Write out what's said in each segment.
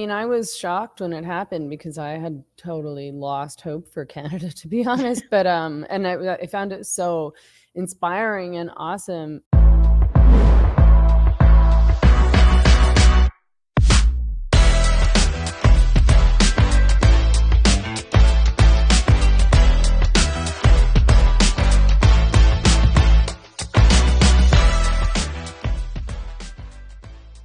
I was shocked when it happened because I had totally lost hope for Canada, to be honest. But and I found it so inspiring and awesome.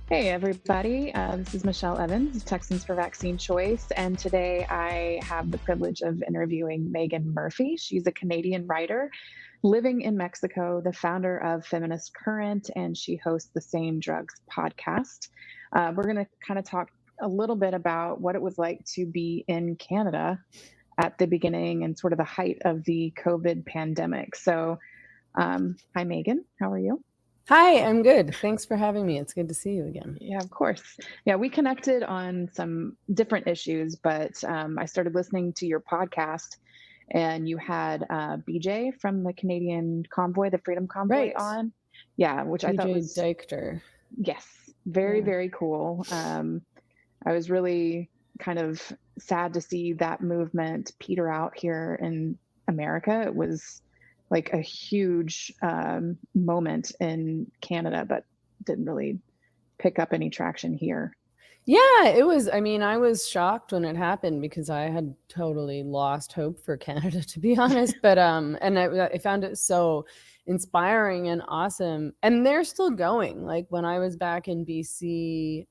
Hey everybody, this is Michelle Evans, Texans for Vaccine Choice, and today I have the privilege of interviewing Meghan Murphy. She's a Canadian writer living in Mexico, the founder of Feminist Current, and she hosts the Same Drugs podcast. We're going to kind of talk a little bit about what it was like to be in Canada at the beginning and sort of the height of the COVID pandemic. So, hi Meghan, how are you? Hi, I'm good. Thanks for having me. It's good to see you again. Yeah, of course. Yeah, we connected on some different issues, but I started listening to your podcast, and you had BJ from the Canadian Convoy, the Freedom Convoy, Right. on. Yeah, which I thought BJ was, Deichter. yes, very, Yeah. very cool. I was really kind of sad to see that movement peter out here in America. It was like a huge moment in Canada, but didn't really pick up any traction here. Yeah, it was. I was shocked when it happened because I had totally lost hope for Canada, to be honest. But and I found it so inspiring and awesome. And they're still going. Like when I was back in BC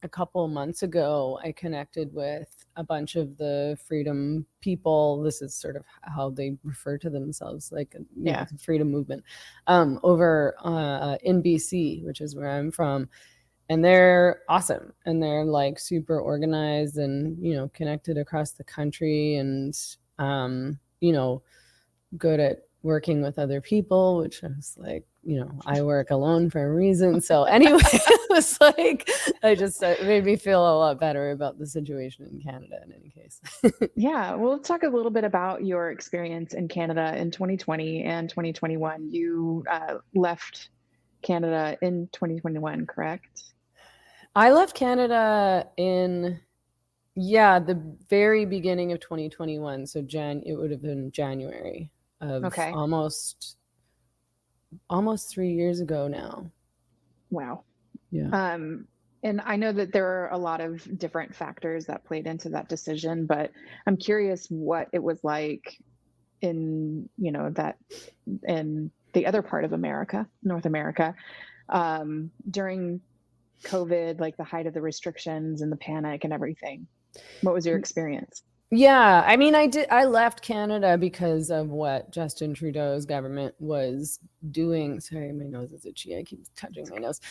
a couple months ago, I connected with a bunch of the freedom people. This is sort of how they refer to themselves, like the freedom movement, over in BC, which is where I'm from. And they're awesome, and they're like super organized and connected across the country, and good at working with other people, which I was like, I work alone for a reason. So anyway, it was like it made me feel a lot better about the situation in Canada in any case. Yeah, well, let's talk a little bit about your experience in Canada in 2020 and 2021. You left Canada in 2021, correct? I left Canada in the very beginning of 2021. So it would have been January of almost 3 years ago now. Wow. Yeah. And I know that there are a lot of different factors that played into that decision, but I'm curious what it was like in, in the other part of America, North America, during COVID, like the height of the restrictions and the panic and everything. What was your experience? Yeah, I left Canada because of what Justin Trudeau's government was doing. Sorry, my nose is itchy. I keep touching my nose.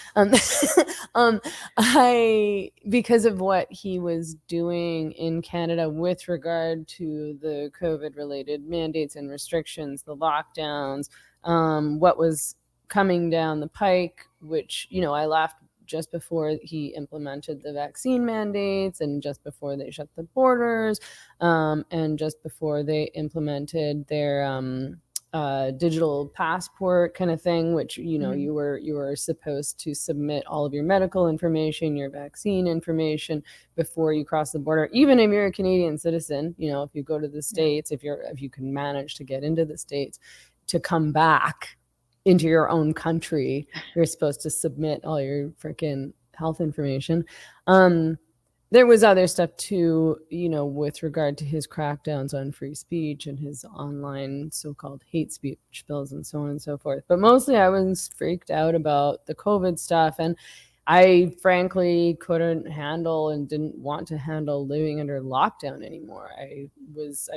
Because of what he was doing in Canada with regard to the COVID-related mandates and restrictions, the lockdowns, what was coming down the pike, which, I left just before he implemented the vaccine mandates, and just before they shut the borders, and just before they implemented their digital passport kind of thing, which you were supposed to submit all of your medical information, your vaccine information before you cross the border. Even if you're a Canadian citizen, if you go to the States, if you can manage to get into the States, to come back into your own country, you're supposed to submit all your freaking health information. There was other stuff too, with regard to his crackdowns on free speech and his online so-called hate speech bills and so on and so forth. But mostly I was freaked out about the COVID stuff, and I frankly couldn't handle and didn't want to handle living under lockdown anymore. I've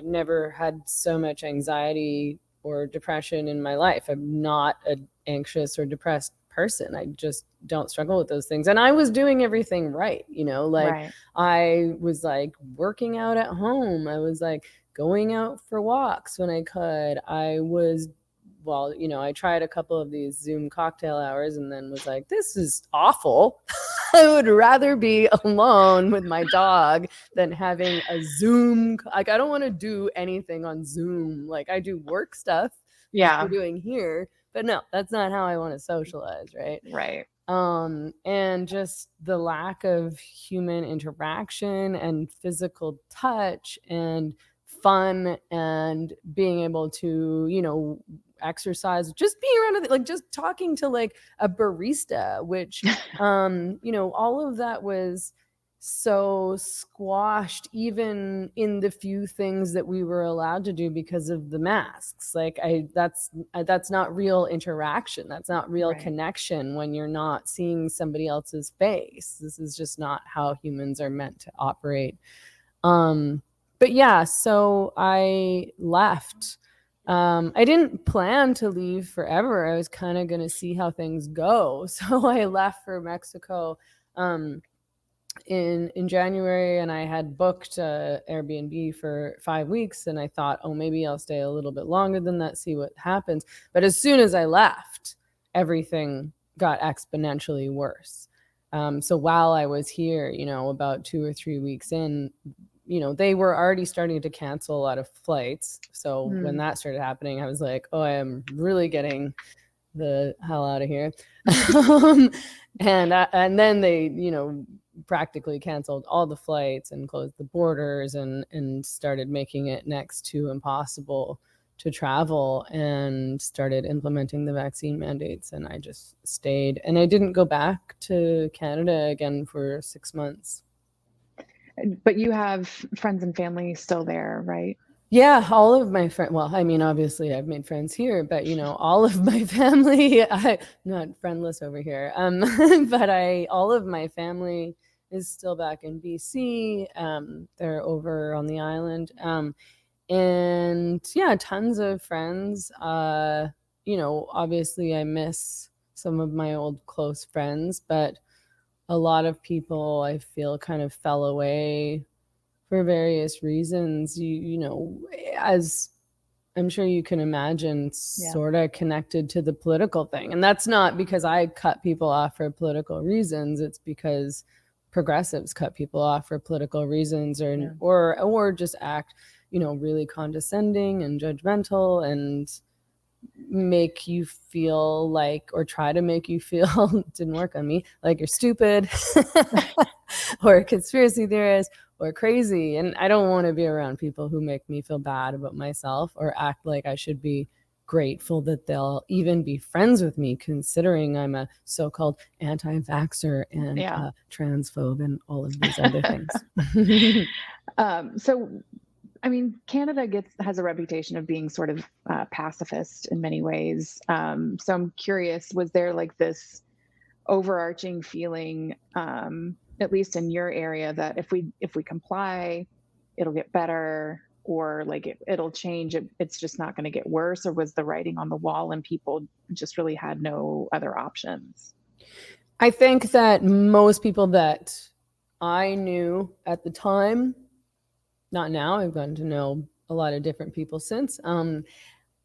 never had so much anxiety or depression in my life. I'm not an anxious or depressed person. I just don't struggle with those things. And I was doing everything right, Right. I was like working out at home. I was like going out for walks when I could. I tried a couple of these Zoom cocktail hours and then was like, this is awful. I would rather be alone with my dog than having a Zoom. Like, I don't want to do anything on Zoom. Like, I do work stuff. Yeah. We're doing here, but no, that's not how I want to socialize. Right. Right. And just the lack of human interaction and physical touch and fun and being able to, exercise, just being around it, like just talking to like a barista, which, all of that was so squashed even in the few things that we were allowed to do because of the masks. Like that's not real interaction, that's not real Right. connection when you're not seeing somebody else's face. This is just not how humans are meant to operate. But yeah, so I left. I didn't plan to leave forever. I was kind of going to see how things go. So I left for Mexico in January, and I had booked Airbnb for 5 weeks, and I thought, oh, maybe I'll stay a little bit longer than that, see what happens. But as soon as I left, everything got exponentially worse. So while I was here, about 2 or 3 weeks in, they were already starting to cancel a lot of flights. So when that started happening, I was like, oh, I am really getting the hell out of here. And then they, practically canceled all the flights and closed the borders and started making it next to impossible to travel and started implementing the vaccine mandates. And I just stayed, and I didn't go back to Canada again for 6 months. But you have friends and family still there, right? Yeah, all of my friends. Well, I mean, obviously, I've made friends here, but all of my family. I'm not friendless over here. But all of my family is still back in BC. They're over on the island. And yeah, tons of friends. Obviously, I miss some of my old close friends, but a lot of people I feel kind of fell away for various reasons. As I'm sure you can imagine, sort of connected to the political thing. And that's not because I cut people off for political reasons. It's because progressives cut people off for political reasons, or just act, really condescending and judgmental and make you feel like, or try to make you feel, didn't work on me, like you're stupid or a conspiracy theorist or crazy. And I don't want to be around people who make me feel bad about myself or act like I should be grateful that they'll even be friends with me, considering I'm a so-called anti-vaxxer and transphobe and all of these other things. So I mean, Canada has a reputation of being sort of pacifist in many ways. So I'm curious, was there like this overarching feeling, at least in your area, that if we comply, it'll get better, or like it'll change? It's just not going to get worse, or was the writing on the wall and people just really had no other options? I think that most people that I knew at the time, not now, I've gotten to know a lot of different people since.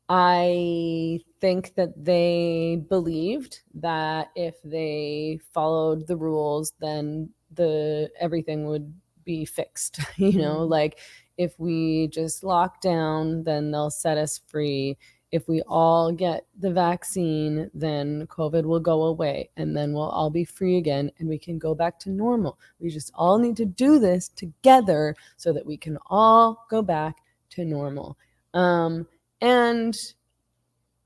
I think that they believed that if they followed the rules, then everything would be fixed. Like if we just lock down, then they'll set us free. If we all get the vaccine, then COVID will go away and then we'll all be free again and we can go back to normal. We just all need to do this together so that we can all go back to normal. And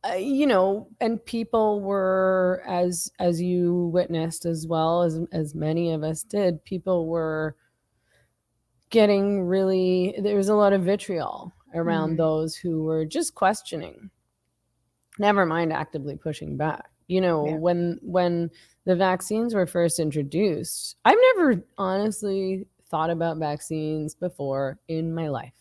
and people were, as you witnessed as well as many of us did, people were getting there was a lot of vitriol around those who were just questioning, never mind actively pushing back. When the vaccines were first introduced, I've never honestly thought about vaccines before in my life.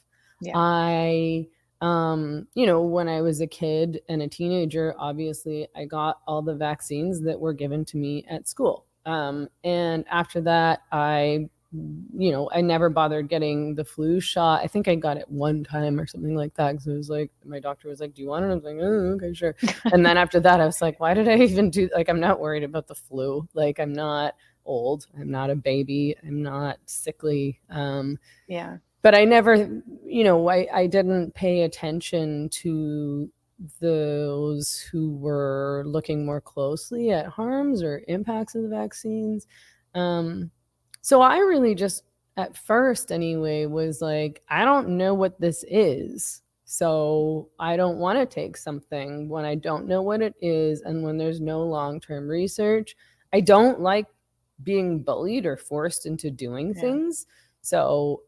I when I was a kid and a teenager, obviously I got all the vaccines that were given to me at school. And after that, I never bothered getting the flu shot. I think I got it one time or something like that, because it was like, my doctor was like, do you want it? I was like, oh, okay, sure. And then after that, I was like, why did I even I'm not worried about the flu. Like, I'm not old. I'm not a baby. I'm not sickly. But I never, I didn't pay attention to those who were looking more closely at harms or impacts of the vaccines. So I really just, at first anyway, was like, I don't know what this is. So I don't want to take something when I don't know what it is and when there's no long-term research. I don't like being bullied or forced into doing things. So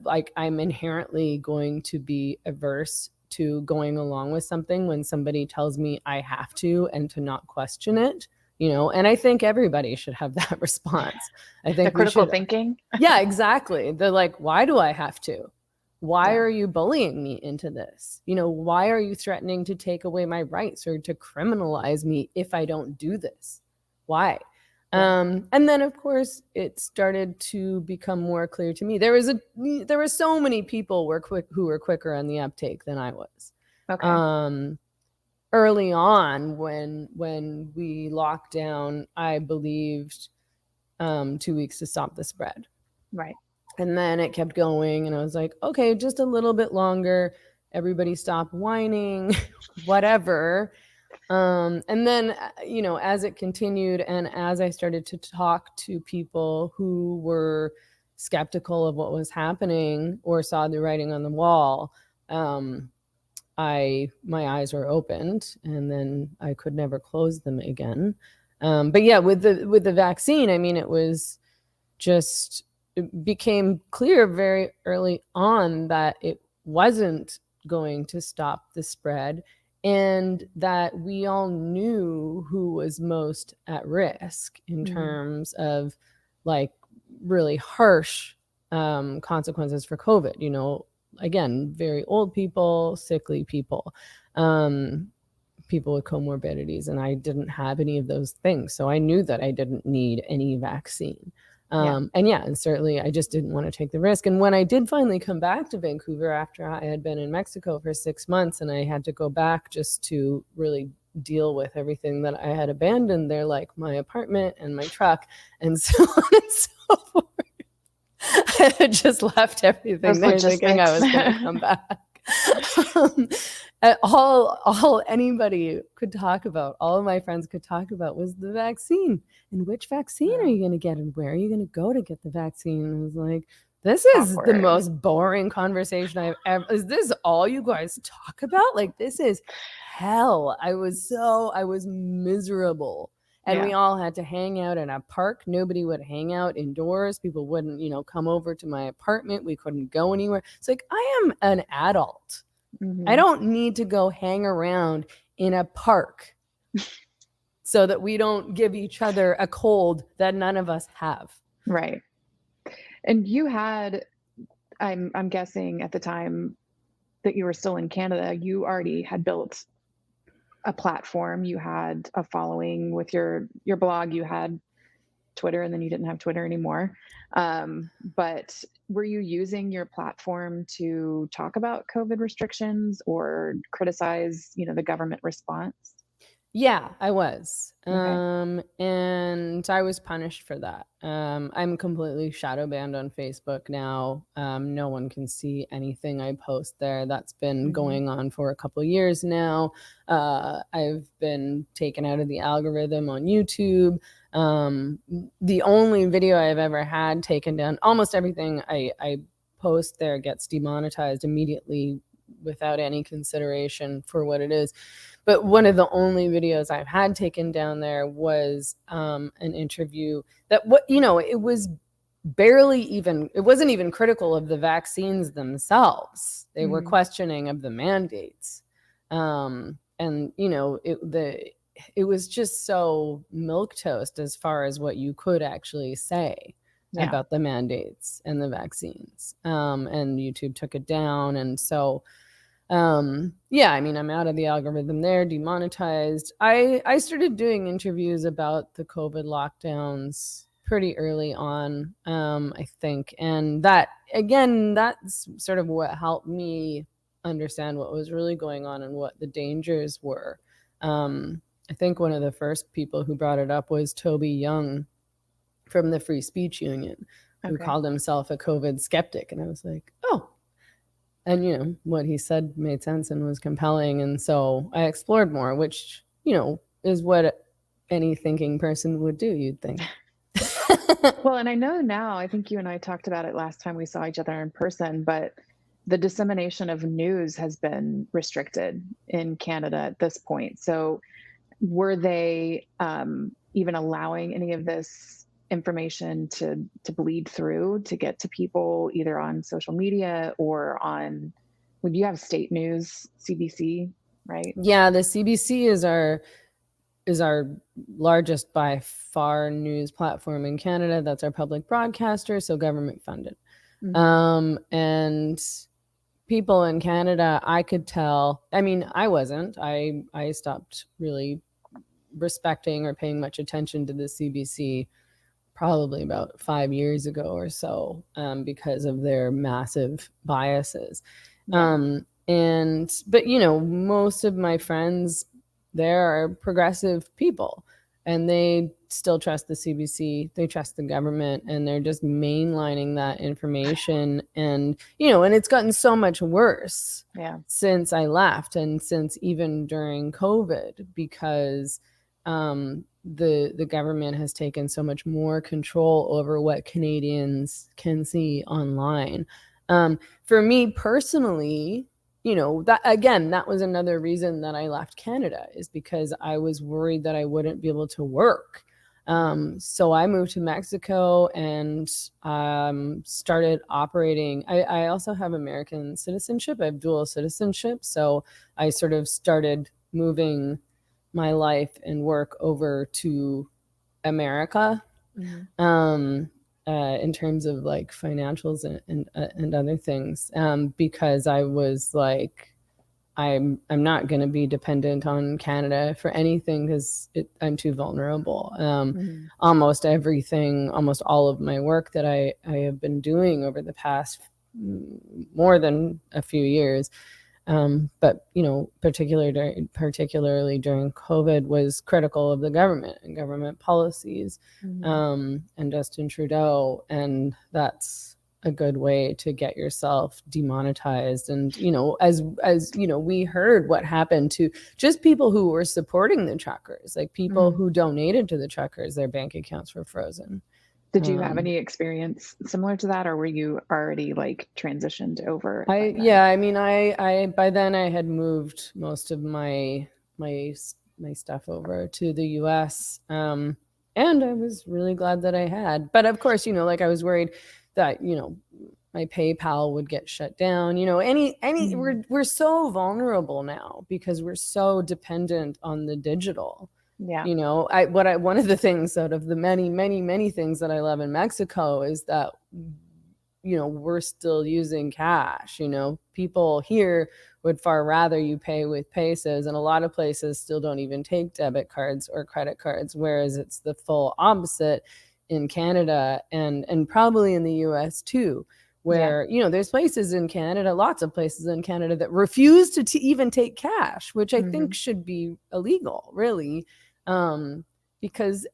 like I'm inherently going to be averse to going along with something when somebody tells me I have to and to not question it, and I think everybody should have that response. I think the critical thinking. Yeah, exactly. They're like, why do I have to? Why are you bullying me into this? Why are you threatening to take away my rights or to criminalize me if I don't do this? Why? And then of course it started to become more clear to me. There were so many people who were quicker on the uptake than I was. Okay. Early on when we locked down, I believed 2 weeks to stop the spread. Right. And then it kept going and I was like, okay, just a little bit longer. Everybody stop whining, whatever. And then, as it continued and as I started to talk to people who were skeptical of what was happening or saw the writing on the wall, my eyes were opened and then I could never close them again. But yeah, with the vaccine, I mean, it became clear very early on that it wasn't going to stop the spread and that we all knew who was most at risk in terms of like really harsh consequences for COVID. Again, very old people, sickly people, people with comorbidities, and I didn't have any of those things. So I knew that I didn't need any vaccine. And certainly I just didn't want to take the risk. And when I did finally come back to Vancouver after I had been in Mexico for 6 months and I had to go back just to really deal with everything that I had abandoned there, like my apartment and my truck and so on and so forth. I had just left everything there thinking I was going to come back. All anybody could talk about, all of my friends could talk about was the vaccine. And which vaccine are you going to get? And where are you going to go to get the vaccine? And I was like, this is the most boring conversation I've ever. Is this all you guys talk about? Like, this is hell. I was miserable. And we all had to hang out in a park. Nobody would hang out indoors. People wouldn't, come over to my apartment. We couldn't go anywhere. It's like, I am an adult. I don't need to go hang around in a park so that we don't give each other a cold that none of us have. Right. And you had, I'm guessing at the time that you were still in Canada, you already had built a platform. You had a following with your blog. You had Twitter, and then you didn't have Twitter anymore. But were you using your platform to talk about COVID restrictions or criticize, the government response? Yeah, I was. Okay. And I was punished for that. I'm completely shadow banned on Facebook now. No one can see anything I post there. That's been going on for a couple of years now. I've been taken out of the algorithm on YouTube. The only video I've ever had taken down, almost everything I post there gets demonetized immediately without any consideration for what it is. But one of the only videos I've had taken down there was an interview that it was it wasn't even critical of the vaccines themselves. They were questioning of the mandates. And it was just so milquetoast as far as what you could actually say about the mandates and the vaccines. And YouTube took it down. And so I mean, I'm out of the algorithm there, demonetized. I started doing interviews about the COVID lockdowns pretty early on, I think. And that's sort of what helped me understand what was really going on and what the dangers were. I think one of the first people who brought it up was Toby Young from the Free Speech Union, who called himself a COVID skeptic. And I was like, oh, And, what he said made sense and was compelling. And so I explored more, which, is what any thinking person would do, you'd think. Well, and I know now, I think you and I talked about it last time we saw each other in person, but the dissemination of news has been restricted in Canada at this point. So were they even allowing any of this information to bleed through to get to people either on social media or on, would you have state news, CBC, right? Yeah, the CBC is our largest by far news platform in Canada. That's our public broadcaster, so government funded. Mm-hmm. And people in Canada, I could tell. I mean, I wasn't. I stopped really respecting or paying much attention to the CBC probably about 5 years ago or so, because of their massive biases. Yeah. But most of my friends there are progressive people, and they still trust the CBC. They trust the government, and they're just mainlining that information. And it's gotten so much worse Yeah. since I left, and since even during COVID, because the government has taken so much more control over what Canadians can see online. For me personally, that was another reason that I left Canada, is because I was worried that I wouldn't be able to work. So I moved to Mexico and started operating. I also have American citizenship. I have dual citizenship. So I sort of started moving my life and work over to America, Mm-hmm. in terms of like financials and other things, because I was like, I'm not going to be dependent on Canada for anything, because I'm too vulnerable. Mm-hmm. Almost everything, almost all of my work that I have been doing over the past more than a few years, but particularly during COVID, was critical of the government and government policies, Mm-hmm. and Justin Trudeau, and that's a good way to get yourself demonetized. And we heard what happened to just people who were supporting the truckers, like people Mm-hmm. who donated to the truckers, their bank accounts were frozen. Did you have Um, any experience similar to that, or were you already like transitioned over by I then? yeah, I mean, I by then I had moved most of my my stuff over to the U.S. And I was really glad that I had. But of course, like I was worried that my PayPal would get shut down. Any Mm-hmm. we're so vulnerable now because we're so dependent on the digital. Yeah. One of the things, out of the many many many things that I love in Mexico, is that we're still using cash. People here would far rather you pay with pesos, and a lot of places still don't even take debit cards or credit cards, whereas it's the full opposite in Canada, and probably in the US too, Yeah. where there's places in Canada, lots of places in Canada, that refuse to even take cash, which I think Mm-hmm. should be illegal, really. Because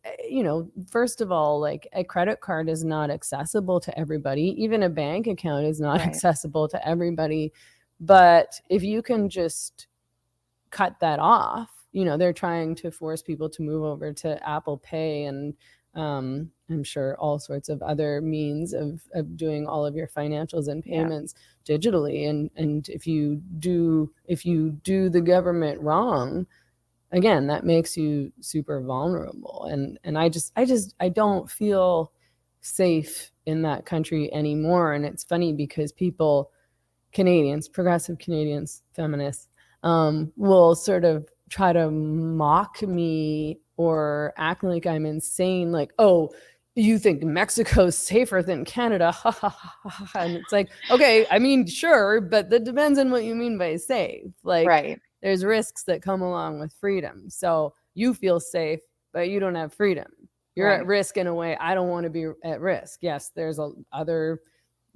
first of all, like, a credit card is not accessible to everybody. Even a bank account is not Right. accessible to everybody. But if you can just cut that off, they're trying to force people to move over to Apple Pay, and I'm sure all sorts of other means of doing all of your financials and Yeah. payments digitally. And if you do the government wrong, again, that makes you super vulnerable. And I don't feel safe in that country anymore. And it's funny because people, Canadians, progressive Canadians, feminists, will sort of try to mock me or act like I'm insane, like, oh, you think Mexico's safer than Canada? Ha ha ha ha. And it's like, okay, I mean, sure, but that depends on what you mean by safe. Like, Right. there's risks that come along with freedom. So you feel safe, but you don't have freedom. You're at Right. risk in a way I don't want to be at risk. Yes, there's other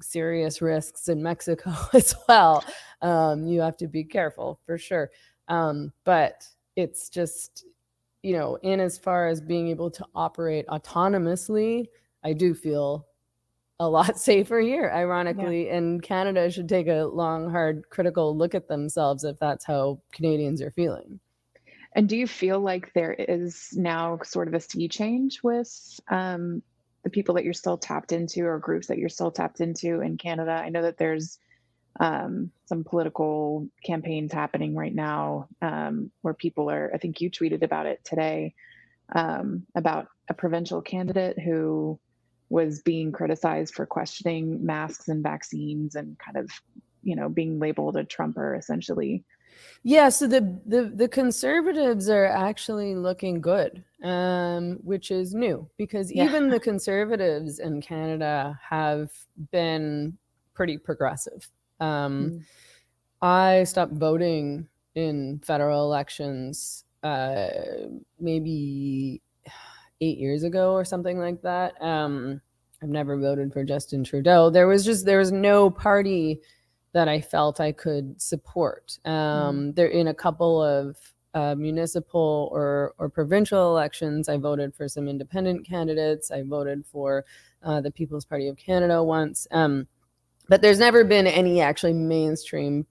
serious risks in Mexico as well. You have to be careful for sure. But it's just, in as far as being able to operate autonomously, I do feel a lot safer here, Yeah. ironically. And Canada should take a long, hard, critical look at themselves if that's how Canadians are feeling. And do you feel like there is now sort of a sea change with the people that you're still tapped into, or groups that you're still tapped into in Canada? I know that there's some political campaigns happening right now where people are, I think you tweeted about it today, about a provincial candidate who was being criticized for questioning masks and vaccines and kind of, being labeled a Trumper essentially. Yeah, so the conservatives are actually looking good, which is new because Yeah. even the conservatives in Canada have been pretty progressive. Um, Mm. I stopped voting in federal elections maybe 8 years ago or something like that. I've never voted for Justin Trudeau. There was no party that I felt I could support. Mm. There in a couple of municipal or provincial elections, I voted for some independent candidates. I voted for the People's Party of Canada once. But there's never been any actually mainstream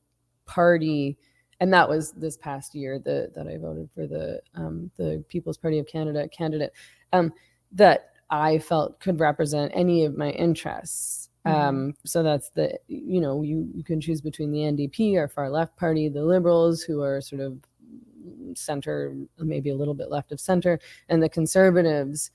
party, and that was this past year that I voted for the People's Party of Canada candidate that I felt could represent any of my interests. Mm-hmm. So that's you can choose between the NDP, our far left party, the Liberals, who are sort of center, maybe a little bit left of center, and the Conservatives,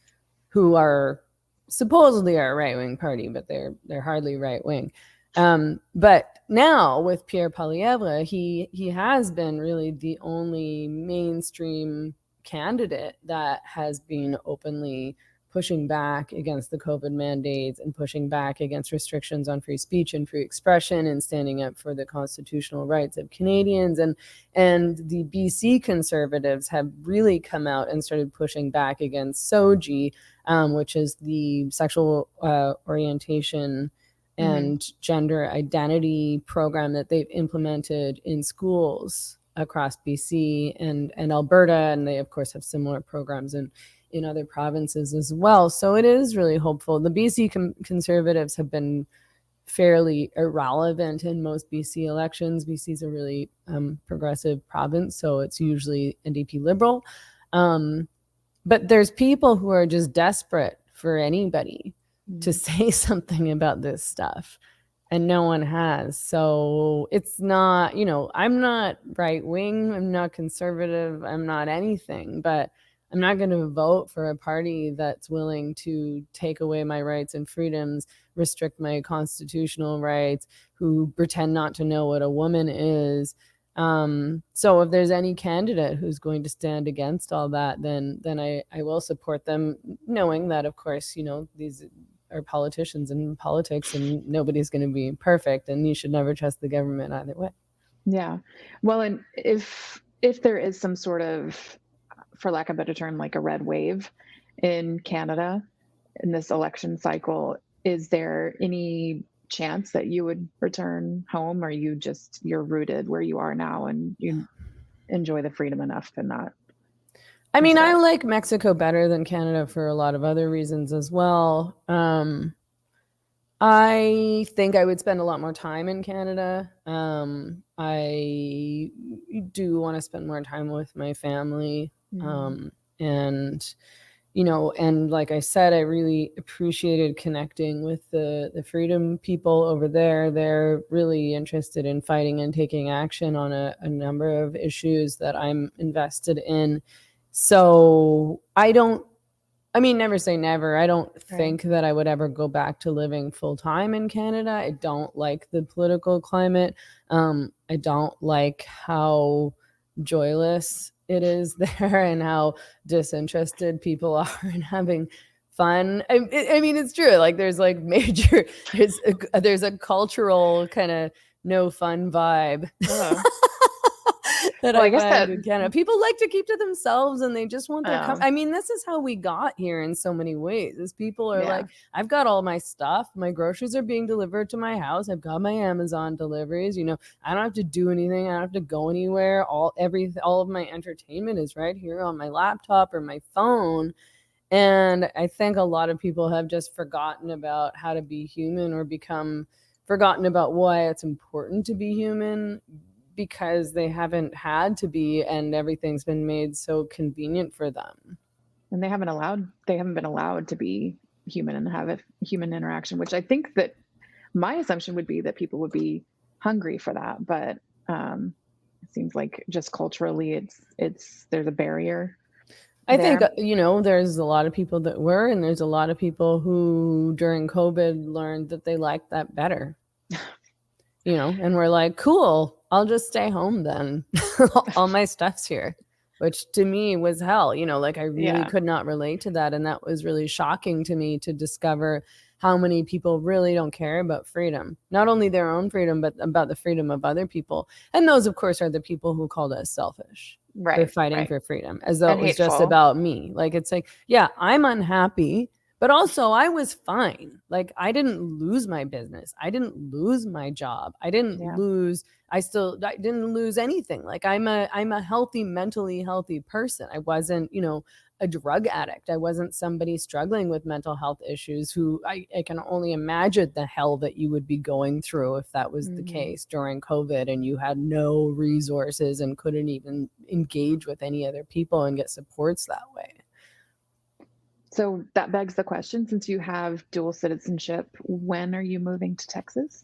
who are supposedly our right wing party, but they're hardly right wing. But now with Pierre Poilievre, he has been really the only mainstream candidate that has been openly pushing back against the COVID mandates and pushing back against restrictions on free speech and free expression and standing up for the constitutional rights of Canadians. And the BC Conservatives have really come out and started pushing back against SOGI, which is the sexual orientation Mm-hmm. and gender identity program that they've implemented in schools across BC and Alberta. And they, of course, have similar programs in other provinces as well. So it is really hopeful. The BC Conservatives have been fairly irrelevant in most BC elections. BC is a really progressive province, so it's usually NDP Liberal. But there's people who are just desperate for anybody to say something about this stuff, and no one has. So it's not, I'm not right wing, I'm not conservative, I'm not anything, but I'm not going to vote for a party that's willing to take away my rights and freedoms, restrict my constitutional rights, who pretend not to know what a woman is. So if there's any candidate who's going to stand against all that, then I will support them, knowing that, of course, these are politicians and politics, and nobody's going to be perfect, and you should never trust the government either way. Yeah. Well, and if there is some sort of, for lack of a better term, like a red wave in Canada in this election cycle, is there any chance that you would return home, or you're rooted where you are now and you enjoy the freedom enough to not I mean, I consider it? like Mexico better than Canada for a lot of other reasons as well. I think I would spend a lot more time in Canada. I do want to spend more time with my family. Mm-hmm. And and like I said, I really appreciated connecting with the freedom people over there. They're really interested in fighting and taking action on a number of issues that I'm invested in. So I mean, never say never. I don't Right. think that I would ever go back to living full time in Canada. I don't like the political climate. I don't like how joyless it is there and how disinterested people are in having fun. I mean, it's true. Like, there's like major, there's a cultural kind of no fun vibe Oh. that Well, I I guess find that, in Canada. People like to keep to themselves and they just want their oh, I mean, this is how we got here in so many ways. Is people are yeah. like, I've got all my stuff, my groceries are being delivered to my house. I've got my Amazon deliveries, I don't have to do anything. I don't have to go anywhere. All of my entertainment is right here on my laptop or my phone. And I think a lot of people have just forgotten about how to be human, or become forgotten about why it's important to be human, because they haven't had to be, and everything's been made so convenient for them. And they haven't been allowed to be human and have a human interaction, which I think that my assumption would be that people would be hungry for that. But it seems like just culturally, it's there's a barrier I think, there. there's a lot of people that were, and there's a lot of people who during COVID learned that they liked that better, and we're like, cool, I'll just stay home then. All my stuff's here, which to me was hell. Like, I really Yeah. could not relate to that. And that was really shocking to me, to discover how many people really don't care about freedom, not only their own freedom, but about the freedom of other people. And those, of course, are the people who called us selfish for Right. fighting Right. for freedom, as though And it was just hateful. about me. Like, it's like, yeah, I'm unhappy, but also I was fine. Like, I didn't lose my business. I didn't lose my job. I Yeah. didn't lose anything. Like, I'm a healthy, mentally healthy person. I wasn't, a drug addict. I wasn't somebody struggling with mental health issues, who I can only imagine the hell that you would be going through if that was the Mm-hmm. case during COVID, and you had no resources and couldn't even engage with any other people and get supports that way. So that begs the question, since you have dual citizenship, when are you moving to Texas?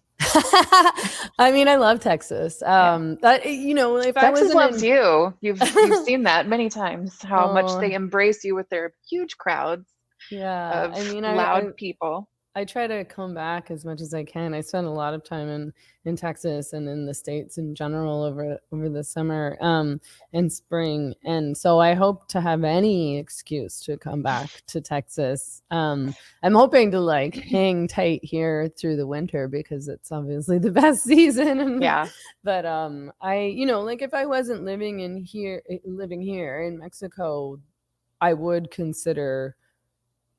I mean, I love Texas. Yeah. If I Texas wasn't loves in, you. You've seen that many times, how much oh they embrace you with their huge crowds yeah, of I mean, loud people. I try to come back as much as I can. I spent a lot of time in Texas and in the States in general over the summer, and spring, and so I hope to have any excuse to come back to Texas. I'm hoping to like hang tight here through the winter, because it's obviously the best season. Yeah. But like, if I wasn't living here in Mexico, I would consider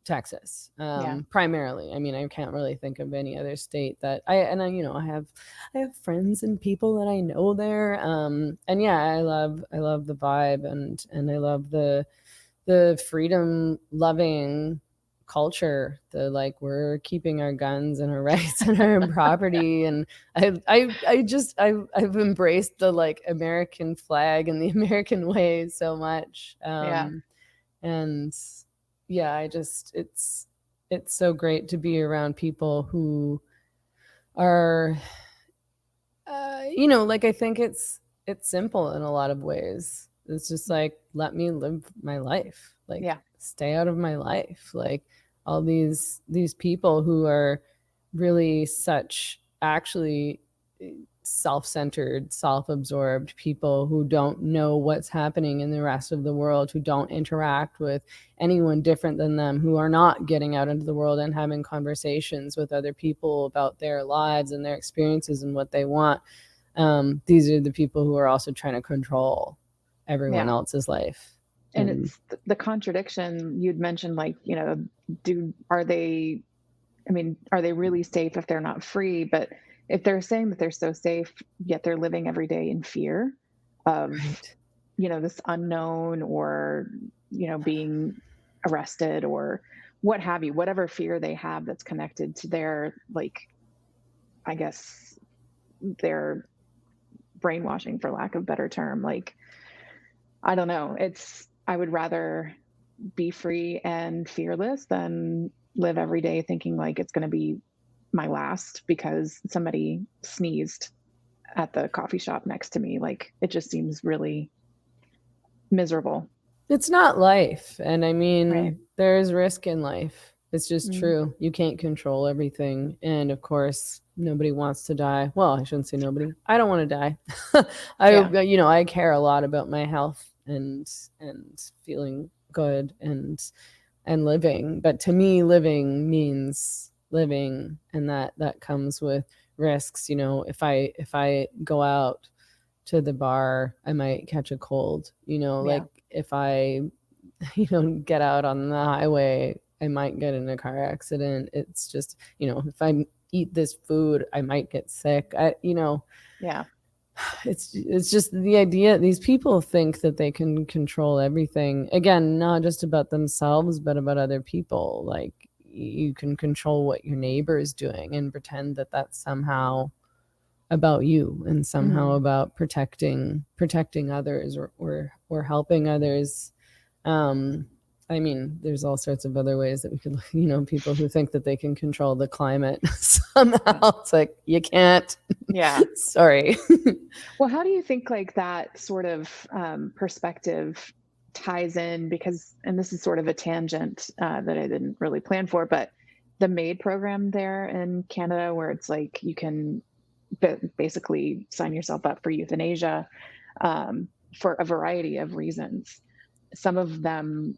Texas, Yeah. primarily. I mean, I can't really think of any other state that I have friends and people that I know there. And yeah, I love the vibe, and I love the freedom loving culture. The, like, we're keeping our guns and our rights and our property. And I've embraced the, like, American flag and the American way so much. Yeah. And yeah, it's so great to be around people who are, like, I think it's simple in a lot of ways. It's just like, let me live my life. Like, Yeah. stay out of my life. Like, all these people who are really such, actually, self-centered, self-absorbed people who don't know what's happening in the rest of the world, who don't interact with anyone different than them, who are not getting out into the world and having conversations with other people about their lives and their experiences and what they want. These are the people who are also trying to control everyone Yeah. else's life. And And it's the contradiction you'd mentioned, like, are they, I mean, are they really safe if they're not free? But if they're saying that they're so safe, yet they're living every day in fear of, right. this unknown, or, being arrested, or what have you, whatever fear they have that's connected to their, like, I guess, their brainwashing, for lack of a better term. Like, I don't know. I would rather be free and fearless than live every day thinking like it's going to be my last because somebody sneezed at the coffee shop next to me. Like, it just seems really miserable. It's not life. And I Right. mean, there's risk in life. It's just Mm. true. You can't control everything. And of course, nobody wants to die. Well, I shouldn't say nobody. I don't want to die. Yeah. I care a lot about my health and feeling good and living. But to me, living means living, and that comes with risks. If I go out to the bar, I might catch a cold. Yeah. Like, if I get out on the highway, I might get in a car accident. It's just, if I eat this food, I might get sick. Yeah. it's just the idea. These people think that they can control everything. Again, not just about themselves, but about other people. Like, you can control what your neighbor is doing and pretend that that's somehow about you and somehow about protecting others, or helping others. I mean, there's all sorts of other ways that we could, people who think that they can control the climate somehow. It's like, you can't. Yeah. Sorry. Well, how do you think like that sort of perspective ties in? Because, and this is sort of a tangent that I didn't really plan for, but the MAID program there in Canada, where it's like you can basically sign yourself up for euthanasia for a variety of reasons. Some of them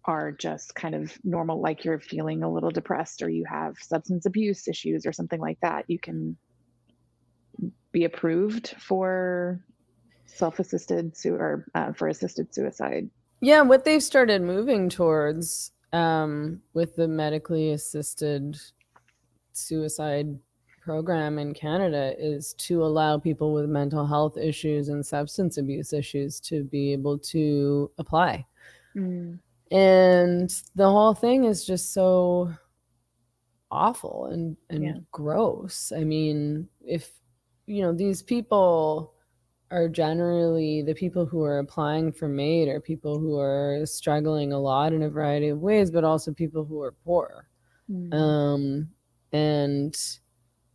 are just kind of normal, like you're feeling a little depressed or you have substance abuse issues or something like that. You can be approved for self-assisted or for assisted suicide. Yeah, what they've started moving towards with the medically assisted suicide program in Canada is to allow people with mental health issues and substance abuse issues to be able to apply. And the whole thing is just so awful and gross. I mean, if these people are generally, the people who are applying for MAID are people who are struggling a lot in a variety of ways, but also people who are poor. And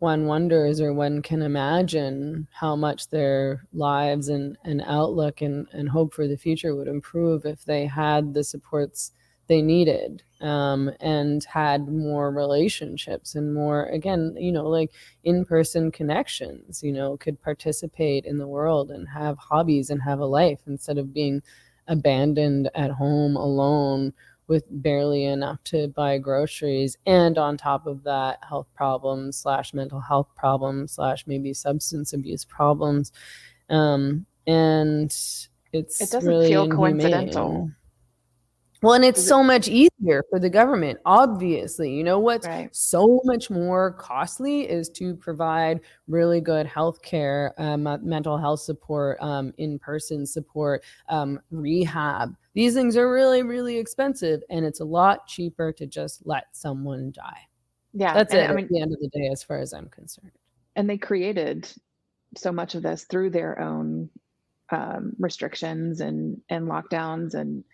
one wonders, or one can imagine, how much their lives and outlook and hope for the future would improve if they had the supports they needed, and had more relationships and more, again, like in-person connections, could participate in the world and have hobbies and have a life, instead of being abandoned at home alone with barely enough to buy groceries, and on top of that, health problems / mental health problems / maybe substance abuse problems. And it's It doesn't really feel inhumane. coincidental. Well, and it's so much easier for the government, obviously. What's so much more costly is to provide really good healthcare, mental health support, in-person support, rehab. These things are really, really expensive, and it's a lot cheaper to just let someone die. Yeah. That's it, at the end of the day, as far as I'm concerned. And they created so much of this through their own restrictions and lockdowns and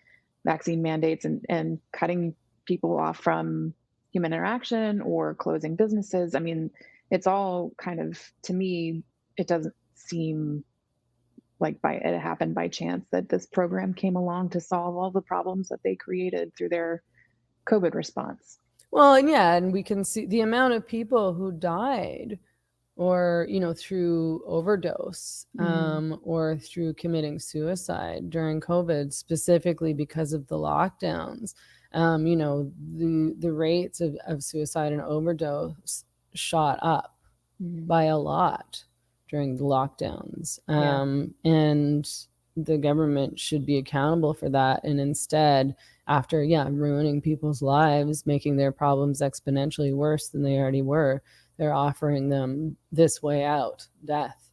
vaccine mandates and cutting people off from human interaction or closing businesses. I mean, it's all kind of, to me, it doesn't seem like it happened by chance that this program came along to solve all the problems that they created through their COVID response. Well, and we can see the amount of people who died, or through overdose, or through committing suicide during COVID, specifically because of the lockdowns. The rates of suicide and overdose shot up by a lot during the lockdowns. And the government should be accountable for that, and instead, after ruining people's lives, making their problems exponentially worse than they already were, they're offering them this way out, death.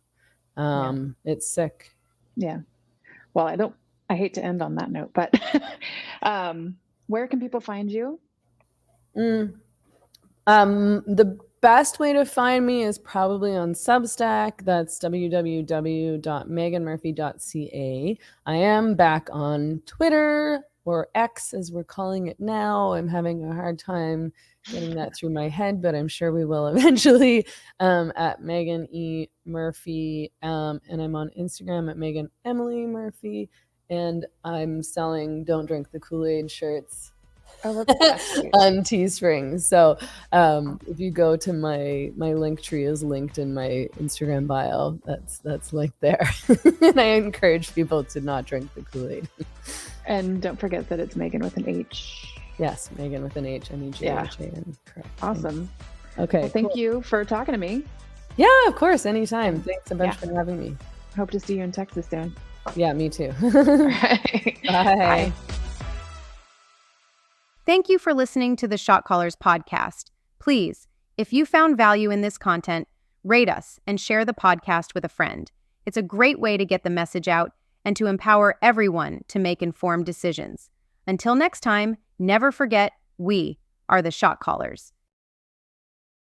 It's sick. Yeah. Well, I hate to end on that note, but where can people find you? The best way to find me is probably on Substack. That's www.meghanmurphy.ca. I am back on Twitter, or X as we're calling it now. I'm having a hard time getting that through my head, but I'm sure we will eventually, at Meghan E. Murphy. And I'm on Instagram at Meghan Emily Murphy. And I'm selling Don't Drink the Kool-Aid shirts on Teespring. So if you go to my link tree is linked in my Instagram bio. That's linked there. And I encourage people to not drink the Kool-Aid. And don't forget that it's Meghan with an H. Yes, Meghan with an H. Meghan. Correct. Awesome. Okay. Well, thank you for talking to me. Yeah, of course. Anytime. Thanks a bunch for having me. Hope to see you in Texas soon. Yeah, me too. Right. Bye. Thank you for listening to the Shot Callers podcast. Please, if you found value in this content, rate us and share the podcast with a friend. It's a great way to get the message out and to empower everyone to make informed decisions. Until next time, never forget, we are the shot callers.